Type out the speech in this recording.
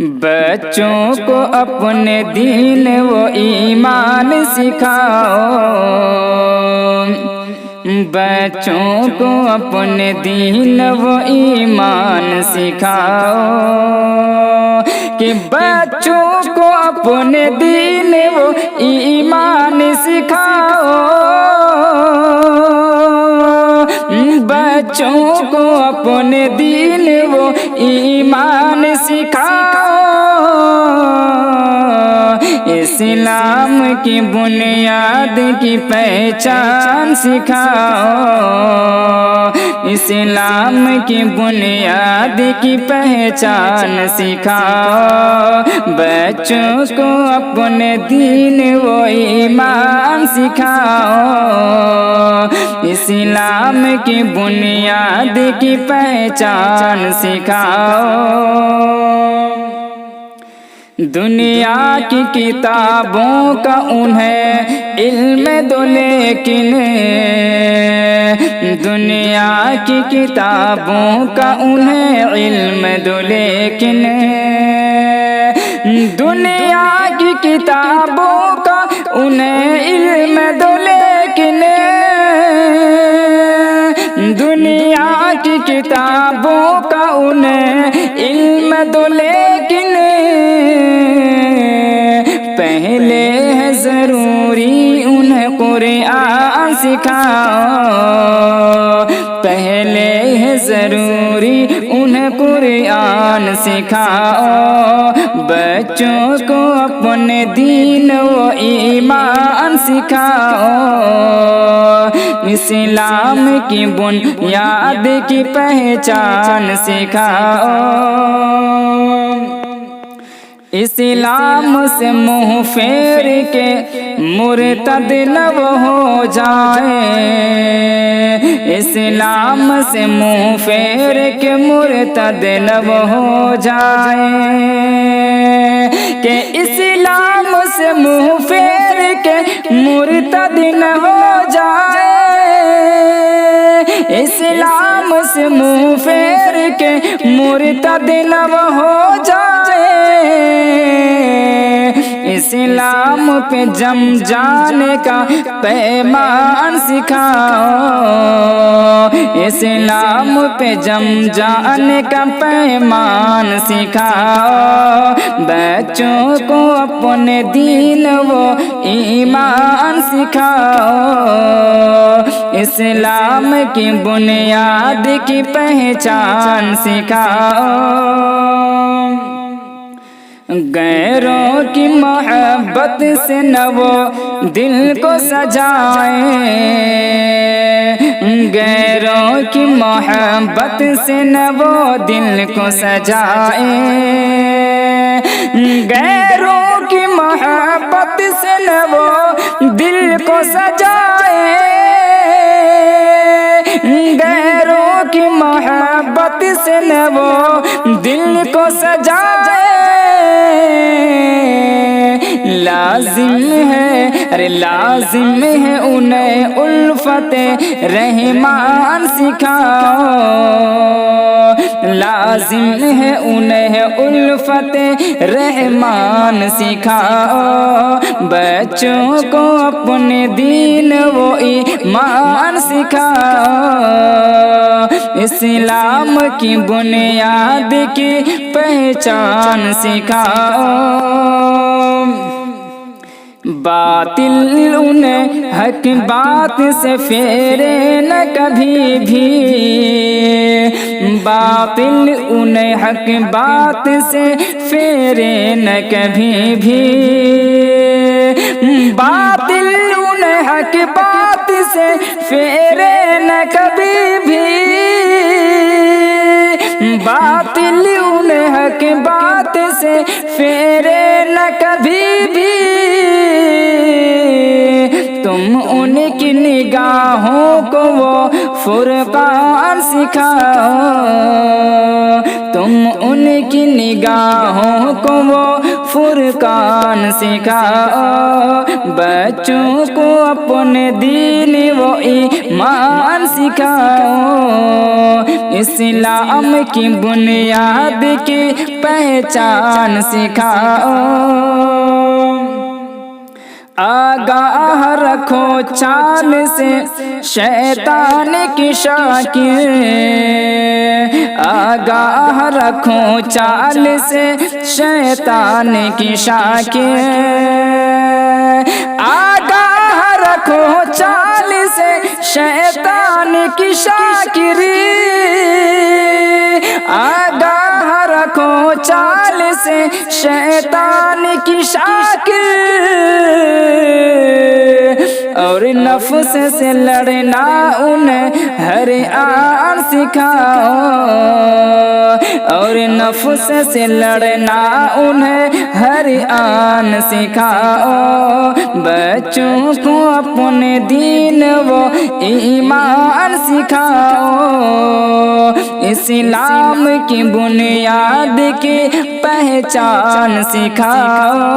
بچوں کو اپنے دین و ایمان سکھاؤ، بچوں کو اپنے دین و ایمان سکھاؤ، کہ بچوں کو اپنے دین و ایمان سکھاؤ، بچوں کو اپنے دین و ایمان سکھاؤ، اسلام کی بنیاد کی پہچان سکھاؤ، اسلام کی بنیاد کی پہچان سکھاؤ، بچوں کو اپنے دین و ایمان سکھاؤ، اسلام کی بنیاد کی پہچان سکھاؤ۔ دنیا کی کتابوں کا انہیں علم دو، لیکن دنیا کی کتابوں کا انہیں علم دو، لیکن دنیا کی کتابوں کا انہیں علم دو، لیکن دنیا کی کتابوں کا انہیں علم دو، لیکن پہلے ہے ضروری انہیں قرآن سکھاؤ، پہلے ہے ضروری انہیں قرآن سکھاؤ، بچوں کو اپنے دین و ایمان سکھاؤ، اسلام کی بنیاد کی پہچان سکھاؤ۔ اسلام سے منہ پھیر کے مرتد نہ ہو جائیں، اسلام سے منہ پھیر کے مرتد نہ ہو جائیں، کہ اسلام سے منہ پھیر کے مرتد نہ ہو جائیں، اسلام سے منہ پھیر کے مرتد نہ ہو جائیں، اسلام پہ جم جانے کا پیمان سکھاؤ، اسلام پہ جم جانے کا پیمان سکھاؤ، بچوں کو اپنے دین و ایمان سکھاؤ، اسلام کی بنیاد کی پہچان سکھاؤ۔ غیروں کی محبت سے نہ وہ دل کو سجائیں، غیروں کی محبت سے نہ وہ دل کو سجائیں، غیروں کی محبت سے نہ وہ دل کو سجائیں، غیروں کی محبت سے نہ وہ دل کو سجائیں، لازم ہے لازم ہے انہیں الفت رحمان سکھاؤ، لازم ہے انہیں الفت رحمان سکھاؤ، بچوں کو اپنے دین و ایمان سکھاؤ، اسلام کی بنیاد کی پہچان سکھاؤ، باطل انہیں حق بات سے پھیرے نہ کبھی بھی، باطل انہیں حق بات سے پھیرے نہ کبھی بھی، باطل انہیں حق بات سے پھیرے نہ کبھی بھی، باطل انہیں حق بات سے پھیرے نہ کبھی بھی، تم ان کی نگاہوں کو وہ فرقان سکھاؤ، تم ان کی نگاہوں کو وہ فرقان سکھاؤ، بچوں کو اپنے دین و ایمان سکھاؤ، اسلام کی بنیاد کی پہچان سکھاؤ، آگاہ رکھو چال سے شیطان کی شاکر، آگاہ رکھو چال سے شیطان کی شاکر، آگاہ رکھو چال سے شیطان کی شاکر، آگاہ رکھو چال سے شیطان کی شاکر، اور نفس سے لڑنا انہیں ہر آن سکھاؤ، اور نفس سے لڑنا انہیں ہر آن سکھاؤ، بچوں کو اپنے دین و ایمان سکھاؤ، اسلام کی بنیاد کی پہچان سکھاؤ۔